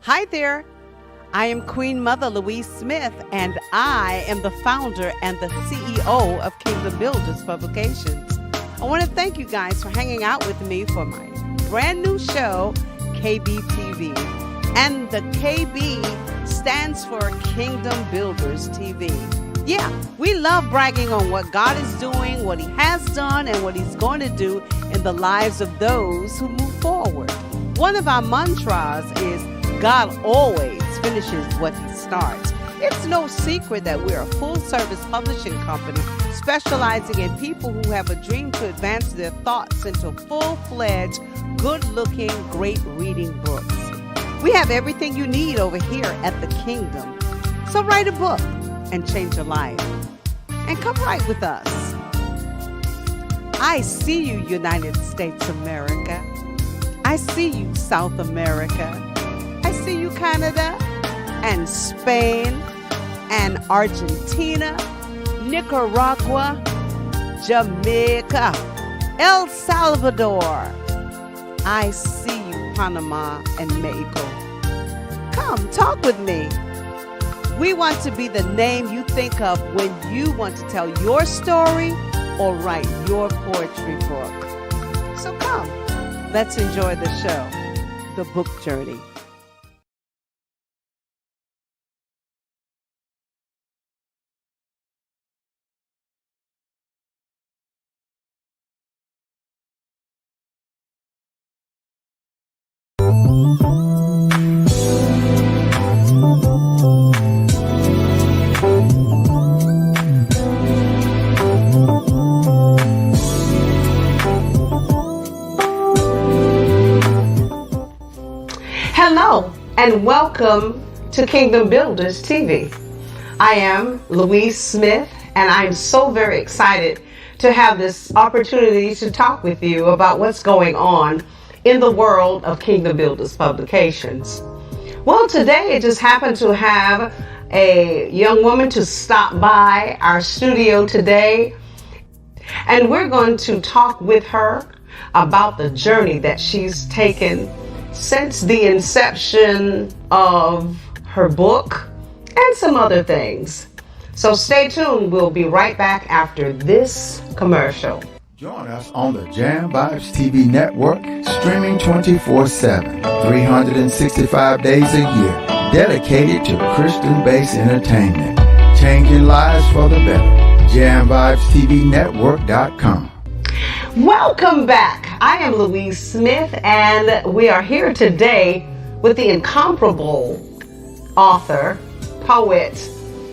Hi there, I am Queen Mother Louise Smith, and I am the founder and the CEO of Kingdom Builders Publications. I want to thank you guys for hanging out with me for my brand new show, KBTV. And the KB stands for Kingdom Builders TV. Yeah, we love bragging on what God is doing, what He has done, and what He's going to do in the lives of those who move forward. One of our mantras is, God always finishes what He starts. It's no secret that we're a full-service publishing company specializing in people who have a dream to advance their thoughts into full-fledged, good-looking, great reading books. We have everything you need over here at the Kingdom. So write a book and change your life. And come write with us. I see you, United States America. I see you, South America. I see you, Canada, and Spain, and Argentina, Nicaragua, Jamaica, El Salvador. I see you, Panama and Mexico. Come, talk with me. We want to be the name you think of when you want to tell your story or write your poetry book. So come, let's enjoy the show, The Book Journey. Hello and welcome to Kingdom Builders TV. I am Louise Smith, and I'm so very excited to have this opportunity to talk with you about what's going on in the world of Kingdom Builders Publications. Well, today I just happened to have a young woman to stop by our studio today, and we're going to talk with her about the journey that she's taken since the inception of her book and some other things. So stay tuned. We'll be right back after this commercial. Join us on the Jam Vibes TV network, streaming 24/7, 365 days a year, dedicated to Christian-based entertainment, changing lives for the better. JamVibesTVNetwork.com. Welcome back. I am Louise Smith, and we are here today with the incomparable author, poet,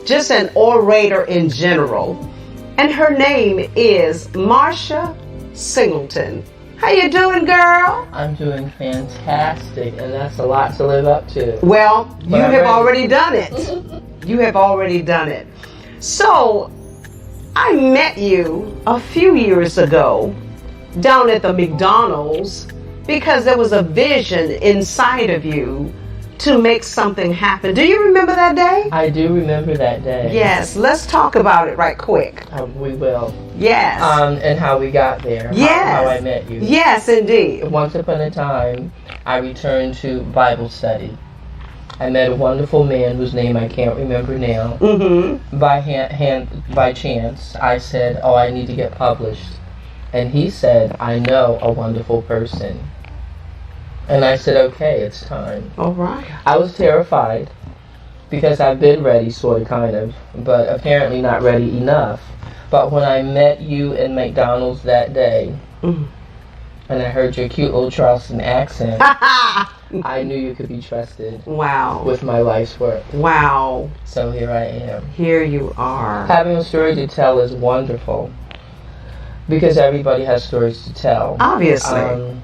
just an orator in general. And her name is Marche Singleton. How you doing, girl? I'm doing fantastic, and that's a lot to live up to. Well, you have already done it. You have already done it. So, I met you a few years ago down at the McDonald's because there was a vision inside of you to make something happen. Do you remember that day? I do remember that day. Yes, let's talk about it right quick. We will. Yes. And how we got there. Yes. How I met you. Yes, indeed. Once upon a time, I returned to Bible study. I met a wonderful man whose name I can't remember now. Mm-hmm. By chance, I said, "Oh, I need to get published," and he said, "I know a wonderful person." And I said, "Okay, it's time." All right. I was terrified because I've been ready, sort of, kind of, but apparently not ready enough. But when I met you in McDonald's that day, Mm. and I heard your cute little Charleston accent, I knew you could be trusted Wow. with my life's work. Wow. So here I am. Here you are. Having a story to tell is wonderful because everybody has stories to tell. Obviously.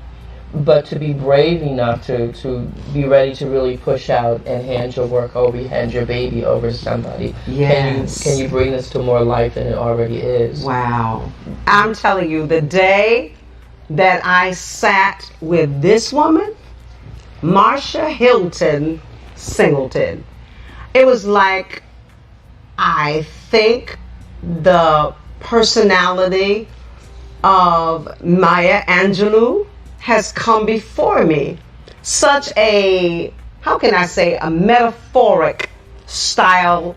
But to be brave enough to be ready to really push out and hand your work over, hand your baby over to somebody. Yes. Can you bring this to more life than it already is? Wow. I'm telling you, the day that I sat with this woman, Marche Singleton, it was like, I think the personality of Maya Angelou has come before me. Such a, how can I say, a metaphoric style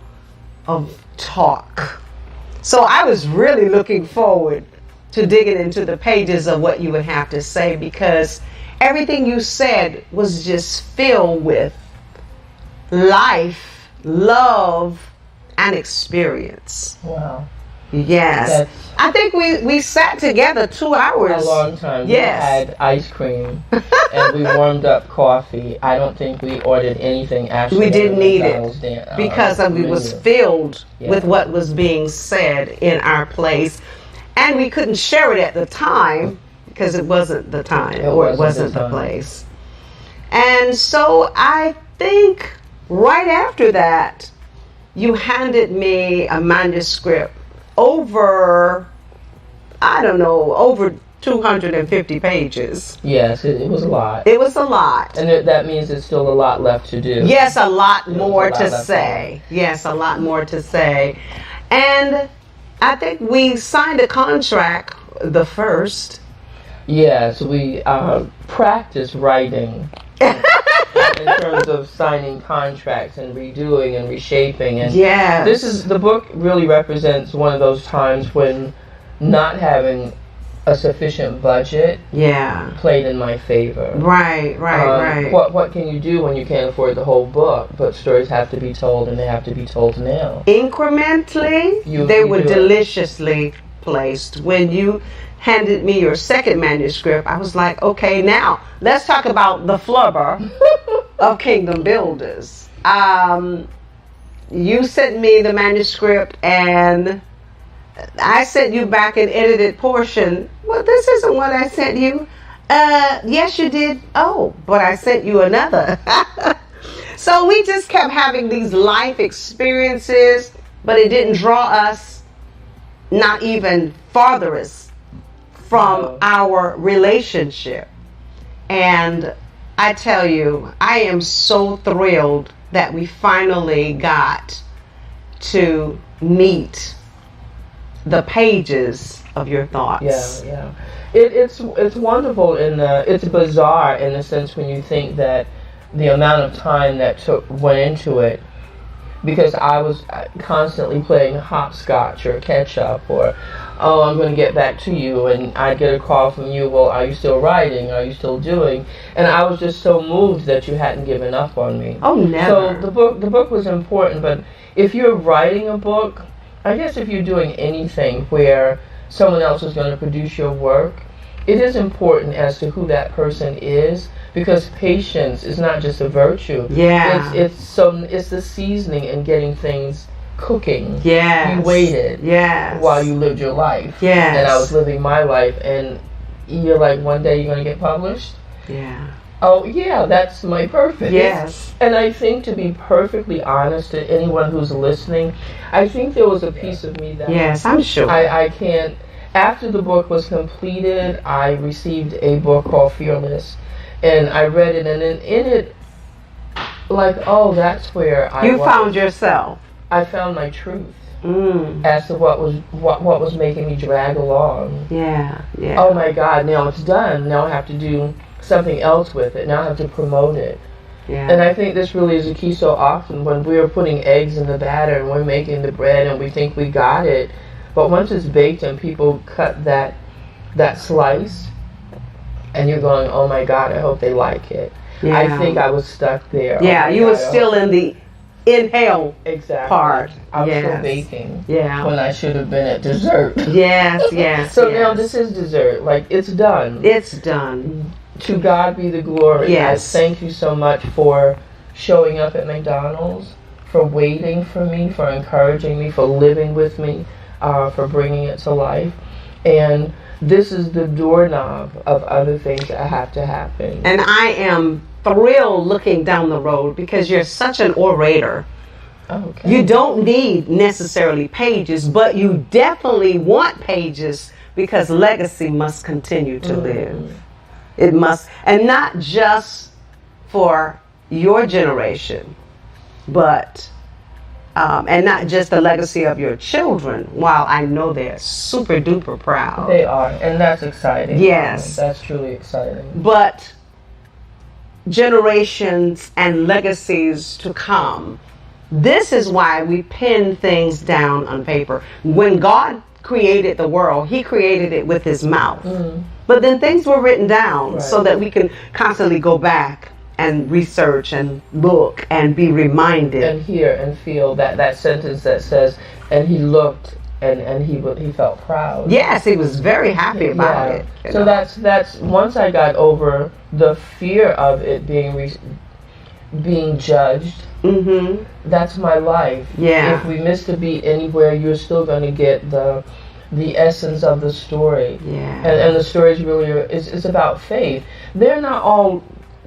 of talk. So I was really looking forward to digging into the pages of what you would have to say, because everything you said was just filled with life, love, and experience. Wow. Yes. I think we sat together 2 hours. A long time. Yes. We had ice cream and we warmed up coffee. I don't think we ordered anything actually. We didn't need it because it menu. was filled Yeah. with what was being said in our place. And we couldn't share it at the time because it wasn't the time it wasn't the place. And so I think right after that, you handed me a manuscript over 250 pages. Yes, it was a lot. It was a lot. And that means there's still a lot left to do. Yes, a lot more a lot to left say. Yes, a lot more to say. And I think we signed a contract the first. Yes, we practice writing in terms of signing contracts and redoing and reshaping. And Yes. the book really represents one of those times when not having a sufficient budget played in my favor. Right. What can you do when you can't afford the whole book? But stories have to be told, and they have to be told now. Incrementally, they were deliciously placed. When you handed me your second manuscript, I was like, okay, now let's talk about the flubber of Kingdom Builders. You sent me the manuscript and I sent you back an edited portion. Well, this isn't what I sent you. Yes, you did. Oh, but I sent you another. So we just kept having these life experiences, but it didn't draw us, not even farther us from our relationship. And I tell you, I am so thrilled that we finally got to meet the pages of your thoughts. Yeah. It's wonderful it's bizarre in the sense when you think that the amount of time that went into it, because I was constantly playing hopscotch or catch up, or I'm going to get back to you, and I'd get a call from you, well, are you still writing? Are you still doing? And I was just so moved that you hadn't given up on me. Oh, never. So the book was important, but if you're writing a book, I guess if you're doing anything where someone else is going to produce your work, it is important as to who that person is, because patience is not just a virtue. Yeah. It's the seasoning and getting things cooking. Yes. You waited. Yes. While you lived your life. Yes. And I was living my life, and you're like, one day you're going to get published? Yeah. Oh, yeah, that's my purpose. Yes. And I think, to be perfectly honest to anyone who's listening, I think there was a piece of me that... Yes, I'm sure. I can't... After the book was completed, I received a book called Fearless, and I read it, and in it like, oh, that's where I You was. found yourself. I found my truth Mm. as to what was making me drag along. Yeah, yeah. Oh my God, now it's done. Now I have to do something else with it. Now I have to promote it. Yeah. And I think this really is a key. So often when we're putting eggs in the batter and we're making the bread and we think we got it, but once it's baked and people cut that slice, and you're going, oh my God, I hope they like it. Yeah. I think I was stuck there. Yeah, Oh my you were God, I still in the inhale exactly. part. I was Yes. still baking Yeah. when I should have been at dessert. Yes, yes. So yes. now this is dessert. Like, it's done. It's done. To God be the glory. Yes. I thank you so much for showing up at McDonald's, for waiting for me, for encouraging me, for living with me, for bringing it to life. And this is the doorknob of other things that have to happen. And I am thrilled looking down the road because you're such an orator. Okay. You don't need necessarily pages, but you definitely want pages because legacy must continue to live. It must, and not just for your generation, but and not just the legacy of your children. While I know they're super duper proud, They are, and that's exciting. Yes. That's truly exciting. but generations and legacies to come. This is why we pen things down on paper. When God created the world, He created it with His mouth. But then things were written down so Right. that we can constantly go back and research and look and be reminded. And hear and feel that sentence that says, and he looked and he felt proud. Yes, he was very happy about it. you So know. that's once I got over the fear of it being judged. Mhm. That's my life. Yeah. If we miss the beat anywhere, you're still going to get the essence of the story. Yeah. And the stories really it's about faith. They're not all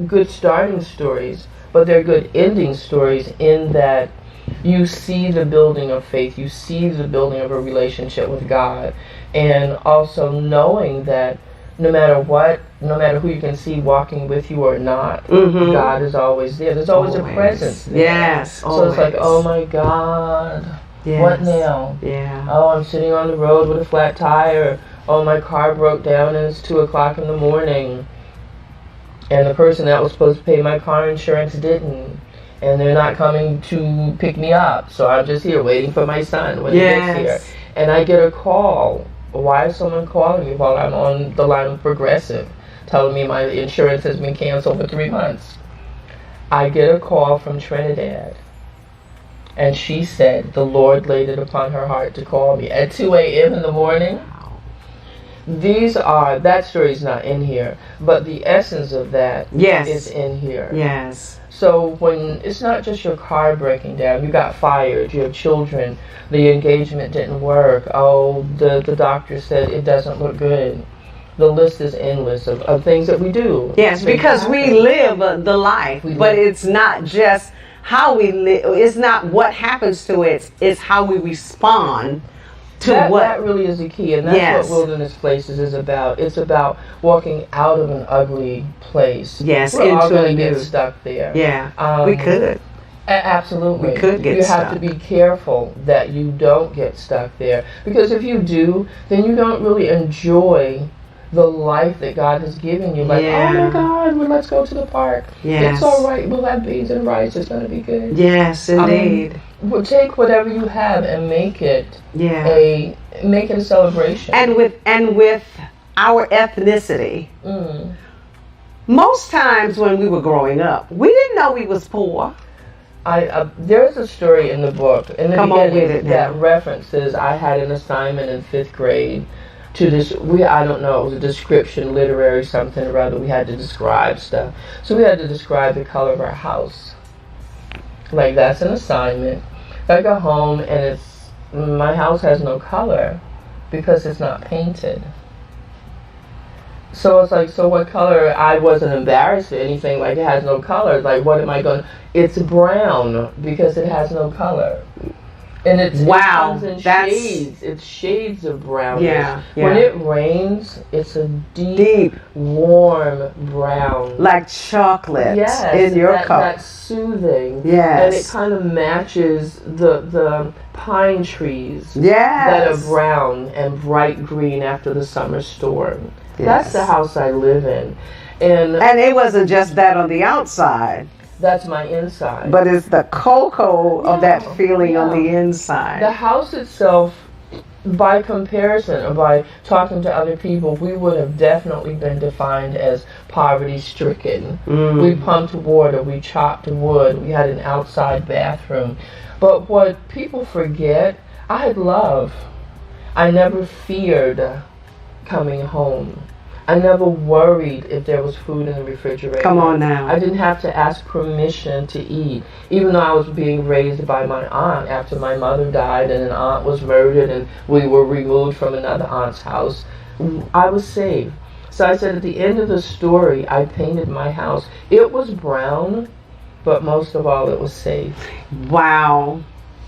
good starting stories, but they're good ending stories in that you see the building of faith, you see the building of a relationship with God, and also knowing that no matter what, no matter who you can see walking with you or not, Mhm. God is always there. There's always a presence there. Yes. So it's like, always. oh my God, Yes. what now? Yeah. Oh, I'm sitting on the road with a flat tire. Oh, my car broke down and it's 2 o'clock in the morning. And the person that was supposed to pay my car insurance didn't. And they're not coming to pick me up. So I'm just here waiting for my son when he gets here. And I get a call. Why is someone calling me while I'm on the line with Progressive, telling me my insurance has been canceled for 3 months? I get a call from Trinidad. And she said the Lord laid it upon her heart to call me at 2 a.m. in the morning. That story's not in here, but the essence of that Yes. is in here. Yes. So when it's not just your car breaking down, you got fired, you have children, the engagement didn't work, oh, the doctor said it doesn't look good. The list is endless of things that we do. Yes, Things because we happen. live the life, We but live. it's not just how we live. It's not what happens to it. It's how we respond to That what. really is the key, and that's Yes. what Wilderness Places is about. It's about walking out of an ugly place. Yes, We're all into going a to get new. stuck there. Yeah, Um, we could. Absolutely. We could get You have stuck. to be careful that you don't get stuck there, because if you do, then you don't really enjoy the life that God has given you. Like, Yeah. oh my God, well, let's go to the park. Yes. It's all right. We'll have beans and rice. It's going to be good. Yes, indeed. Well, take whatever you have and make it Yeah. a celebration. And with our ethnicity, Mm. most times when we were growing up, we didn't know we was poor. There's a story in the book in the Come on beginning with it that now. references I had an assignment in 5th grade to this. I don't know, it was a description, literary something or other. We had to describe stuff. So we had to describe the color of our house. Like, that's an assignment. I go home and my house has no color because it's not painted. So it's like, so what color? I wasn't embarrassed or anything, like, it has no color. Like, what am I going to? It's brown because it has no color. And it Wow, comes in that's- shades. It's shades of brownish. Yeah, When yeah. it rains, it's a deep, Deep. warm brown. Like chocolate Yes, in your cup. that's soothing. Yes. And it kind of matches the pine trees that Yes. are brown and bright green after the summer storm. Yes. That's the house I live in. And And it wasn't just that on the outside, that's my inside. but it's the cocoa of that Yeah, feeling on yeah. the inside. The house itself, by comparison or by talking to other people, we would have definitely been defined as poverty stricken. Mm. We pumped water, we chopped wood, we had an outside bathroom. But what people forget, I had love. I never feared coming home. I never worried if there was food in the refrigerator. Come on now. I didn't have to ask permission to eat, even though I was being raised by my aunt after my mother died and an aunt was murdered and we were removed from another aunt's house. I was saved. So I said at the end of the story, I painted my house. It was brown, but most of all, it was safe. Wow.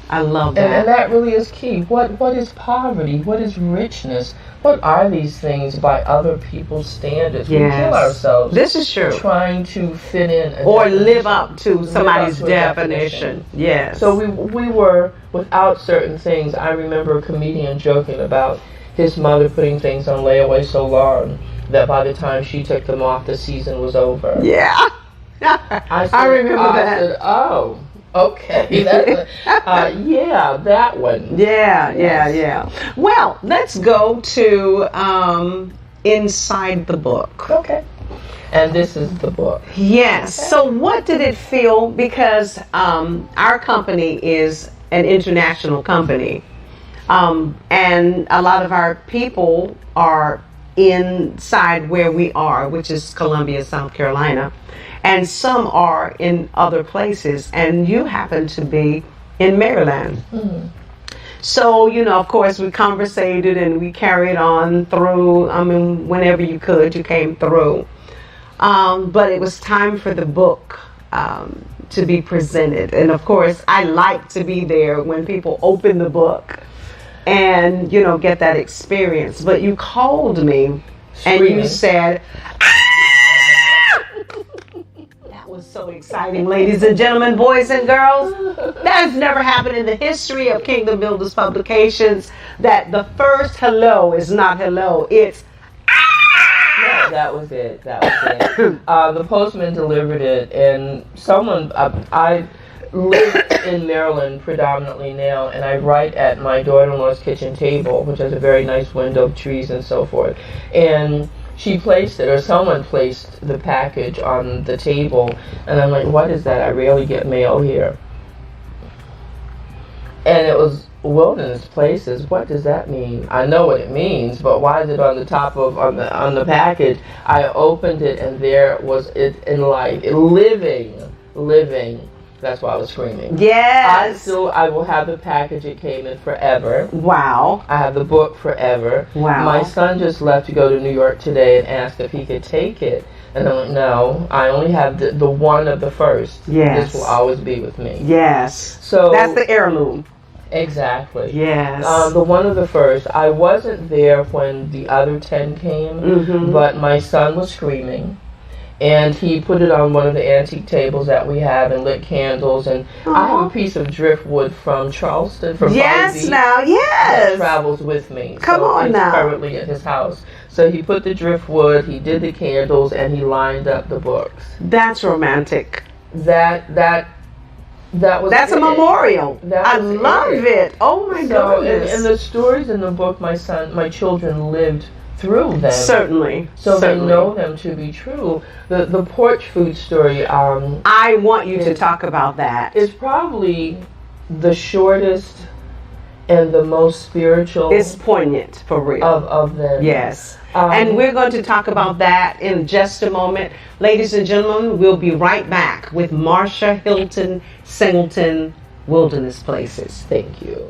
I love that. And that really is key. What is poverty? What is richness? What are these things by other people's standards? We Yes. kill ourselves This is true. trying to fit in a Or definition. live up to somebody's to a definition. Yes. So we were without certain things. I remember a comedian joking about his mother putting things on layaway so long that by the time she took them off, the season was over. Yeah. I remember that. I said, oh, okay. Yeah, that one. Yeah, Yes. yeah. Well, let's go to inside the book. Okay. And this is the book. Yes. So what did it feel? Because our company is an international company. And a lot of our people are inside where we are, which is Columbia, South Carolina. And some are in other places. And you happen to be in Maryland. Mm-hmm. So, you know, of course, we conversated and we carried on through. I mean, whenever you could, you came through. But it was time for the book to be presented. And of course, I like to be there when people open the book and, you know, get that experience. But you called me and you Screaming. said, "Ah!" That was so exciting, ladies and gentlemen, boys and girls. That has never happened in the history of Kingdom Builders Publications, that the first hello is not hello, it's Yeah, that was it. That was it. The postman delivered it, and someone. I live in Maryland predominantly now, and I write at my daughter-in-law's kitchen table, which has a very nice window, trees, and so forth. And she placed it, or someone placed the package on the table, and I'm like, "What is that? I rarely get mail here." And it was Wilderness Places. What does that mean? I know what it means, but why is it on the top of on the package? I opened it and there was it in life, living. That's why I was screaming. yes. I will have the package it came in forever. Wow. I have the book forever. Wow. My son just left to go to New York today and asked if he could take it. And I'm like, no, I only have the one of the first. Yes. This will always be with me. Yes. So That's the heirloom. exactly. Yes. The one of the first. I wasn't there when the other 10 came, Mhm. but my son was screaming. And he put it on one of the antique tables that we have and lit candles. And I have a piece of driftwood from Charleston, from Yes, Palm Beach, now, that yes. travels with me. Come so on it's now. currently at his house. So he put the driftwood, he did the candles, and he lined up the books. That's romantic. That was That's a it. memorial. That I was love it. Oh my So, goodness. and the stories in the book, my children lived through them. Certainly. So certainly. they know them to be true. The porch food story I want you to talk about that. is probably the shortest and the most spiritual It's poignant, for real. of them. Yes. And we're going to talk about that in just a moment. Ladies and gentlemen, we'll be right back with Marche Singleton, Wilderness Places. Thank you.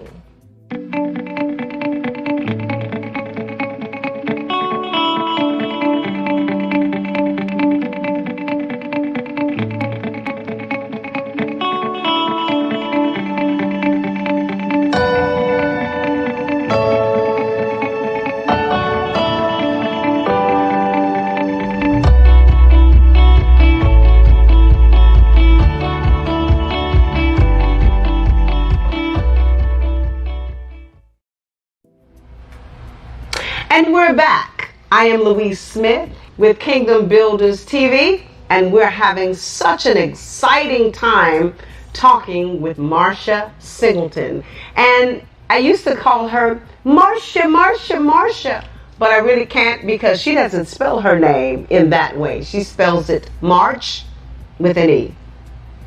we're back. I am Louise Smith with Kingdom Builders TV, and we're having such an exciting time talking with Marche Singleton. And I used to call her Marcia, but I really can't because she doesn't spell her name in that way. She spells it March with an E.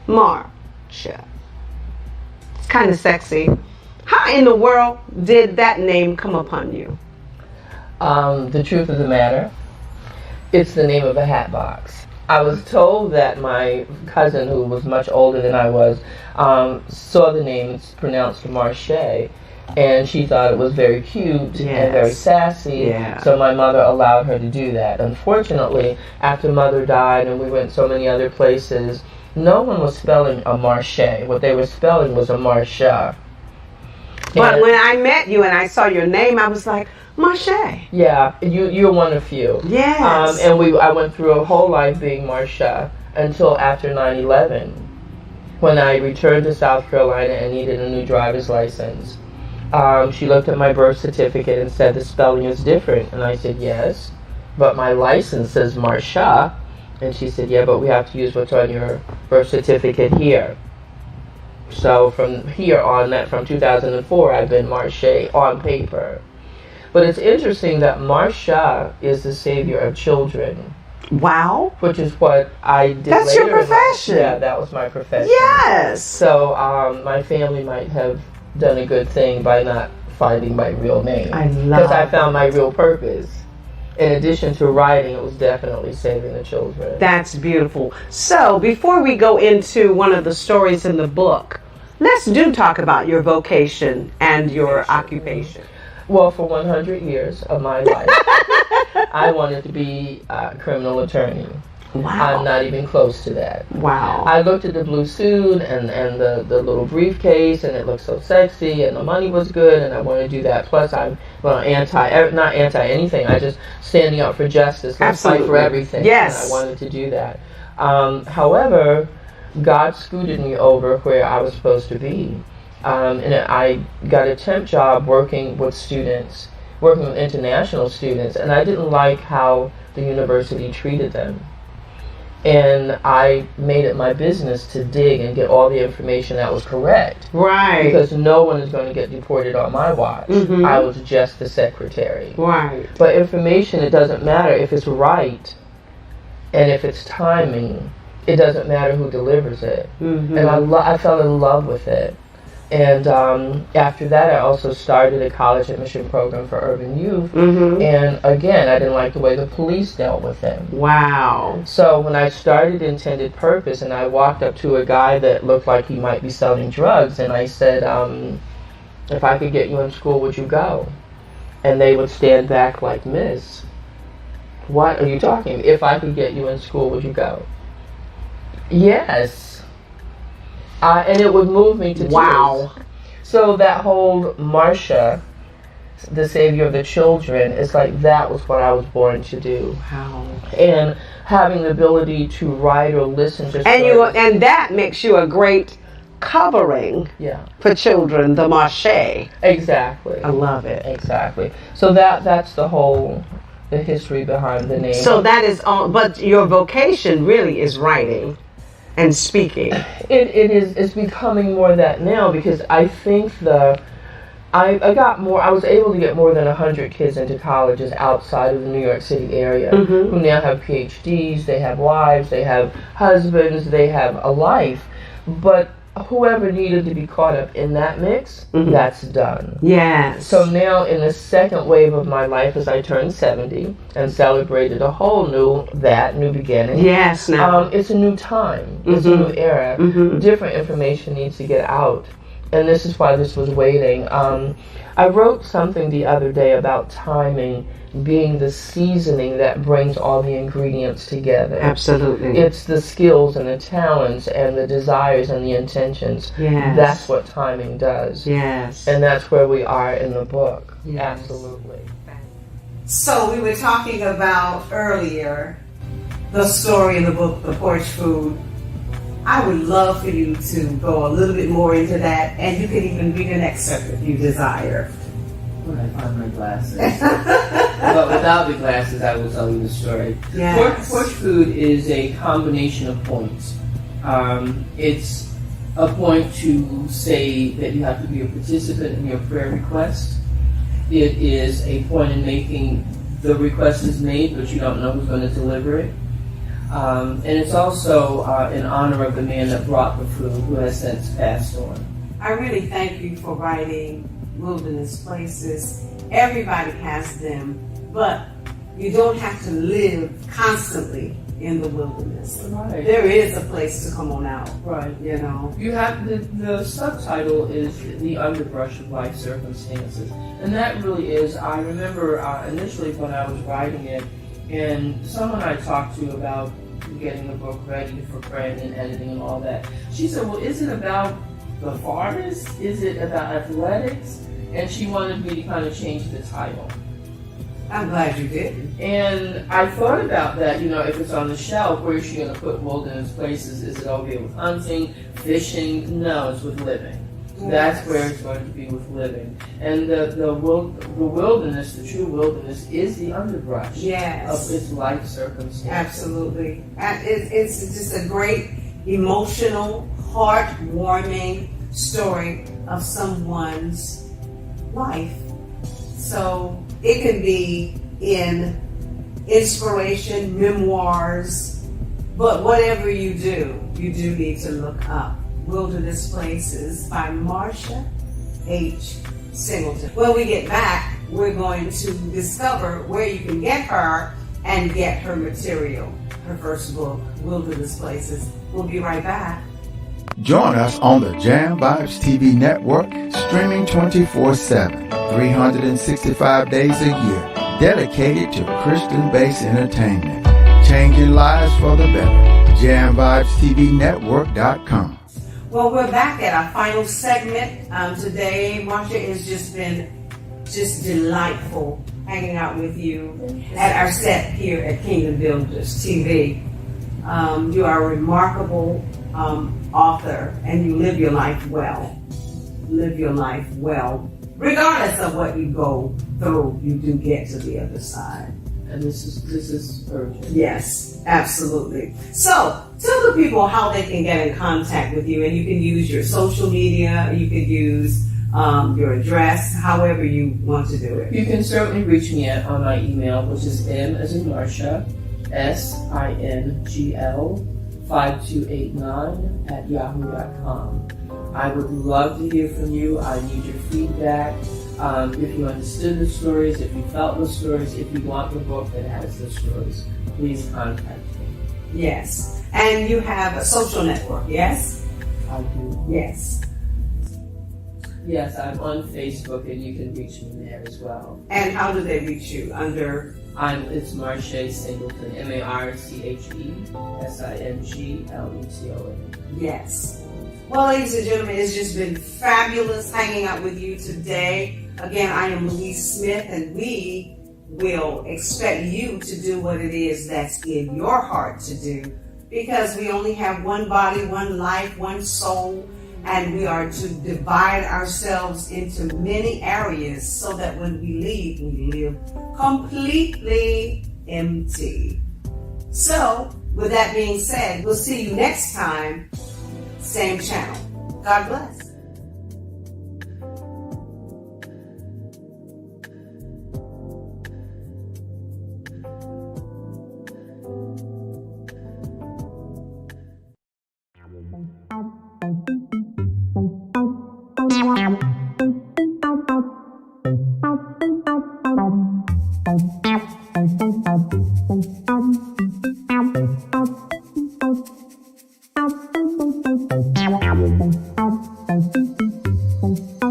Marche. It's kind of sexy. How in the world did that name come upon you? The truth of the matter, it's the name of a hat box. I was told that my cousin, who was much older than I was, saw the name, it's pronounced Marche, and she thought it was very cute and very sassy, so my mother allowed her to do that. Unfortunately, after Mother died and we went so many other places, no one was spelling a Marche. What they were spelling was a Marcia. But when I met you and I saw your name, I was like, Marche. Yeah, you're one of few. Yes. And I went through a whole life being Marcia until after 9/11, when I returned to South Carolina and needed a new driver's license. She looked at my birth certificate and said the spelling is different, and I said yes, but my license says Marcia, and she said yeah, but we have to use what's on your birth certificate here. So from here on, from 2004, I've been Marche on paper. But it's interesting that Marcia is the savior of children. Wow. Which is what I did That's later. your profession. Yeah, that was my profession. Yes. So my family might have done a good thing by not finding my real name. I love Because I found my real purpose. In addition to writing, it was definitely saving the children. That's beautiful. So before we go into one of the stories in the book, let's talk about your vocation and your occupation. Well, for 100 years of my life, I wanted to be a criminal attorney. Wow. I'm not even close to that. Wow. I looked at the blue suit and the little briefcase, and it looked so sexy, and the money was good, and I wanted to do that. Plus, I'm not anti anything. I just standing up for justice. Let's fight for everything. Yes. And I wanted to do that. However, God scooted me over where I was supposed to be. And I got a temp job working with international students, and I didn't like how the university treated them. And I made it my business to dig and get all the information that was correct. Right. Because no one is going to get deported on my watch. Mm-hmm. I was just the secretary. Right. But information, it doesn't matter if it's right and if it's timing. It doesn't matter who delivers it. Mm-hmm. And I fell in love with it. And after that, I also started a college admission program for urban youth. Mm-hmm. And again, I didn't like the way the police dealt with them. Wow. So when I started Intended Purpose, and I walked up to a guy that looked like he might be selling drugs, and I said, if I could get you in school, would you go? And they would stand back like, Miss, what are you talking about? If I could get you in school, would you go? Yes. And it would move me to tears. Wow. So that whole Marcia, the savior of the children, it's like that was what I was born to do. Wow. And having the ability to write or listen to stories. And that makes you a great covering for children, the Marche. Exactly. I love it. Exactly. So that's the history behind the name. So that is all, but your vocation really is writing and speaking. It's becoming more that now, because I think I was able to get more than 100 kids into colleges outside of the New York City area, mm-hmm. who now have PhDs, they have wives, they have husbands, they have a life. But whoever needed to be caught up in that mix, mm-hmm. that's done. Yes. So now in the second wave of my life, as I turned 70 and celebrated a whole new beginning. Yes, now. It's a new time. Mm-hmm. It's a new era. Mm-hmm. Different information needs to get out. And this is why this was waiting. I wrote something the other day about timing being the seasoning that brings all the ingredients together. Absolutely. It's the skills and the talents and the desires and the intentions. Yes. That's what timing does. Yes. And that's where we are in the book. Yes. Absolutely. So we were talking about earlier the story in the book, The Porch Food. I would love for you to go a little bit more into that, and you can even read an excerpt if you desire. When I find my glasses. But without the glasses, I will tell you the story. Yes. Porch food is a combination of points. It's a point to say that you have to be a participant in your prayer request. It is a point in making the request is made, but you don't know who's going to deliver it. And it's also in honor of the man that brought the food, who has since passed on. I really thank you for writing Wilderness Places. Everybody has them, but you don't have to live constantly in the wilderness. Right. There is a place to come on out. Right. You know. You have the subtitle is The Underbrush of Life Circumstances. And that really is, I remember initially when I was writing it, and someone I talked to about getting the book ready for print and editing and all that, she said, well, is it about the forest? Is it about athletics? And she wanted me to kind of change the title. I'm glad you did. And I thought about that, if it's on the shelf, where is she going to put Wilderness Places? Is it over here with hunting, fishing? No, it's with living. Yes. That's where it's going to be, with living. And the wilderness, the true wilderness, is the underbrush of its life circumstances. Absolutely. It's just a great, emotional, heartwarming story of someone's life. So it can be in inspiration, memoirs, but whatever you do need to look up Wilderness Places by Marche Singleton. When we get back, we're going to discover where you can get her and get her material, her first book, Wilderness Places. We'll be right back. Join us on the Jam Vibes TV network, streaming 24/7, 365 days a year, dedicated to Christian-based entertainment, changing lives for the better. JamVibesTVNetwork.com. Well, we're back at our final segment today. Marcia has just been delightful hanging out with you at our set here at Kingdom Builders TV. You are a remarkable author, and you live your life well. Regardless of what you go through, you do get to the other side. And this is urgent. Yes, absolutely. So tell the people how they can get in contact with you, and you can use your social media, you could use your address, however you want to do it. You can certainly reach me on my email, which is M as in Marcia, SINGL 5289 @yahoo.com. I would love to hear from you. I need your feedback. If you understood the stories, if you felt the stories, if you want the book that has the stories, please contact me. Yes. And you have a social network, yes? I do. Yes. Yes, I'm on Facebook, and you can reach me there as well. And how do they reach you? Under? It's Marche Singleton, MarcheSingleton. Yes. Well, ladies and gentlemen, it's just been fabulous hanging out with you today. Again, I am Louise Smith, and we will expect you to do what it is that's in your heart to do, because we only have one body, one life, one soul, and we are to divide ourselves into many areas so that when we leave, we live completely empty. So, with that being said, we'll see you next time, same channel. God bless.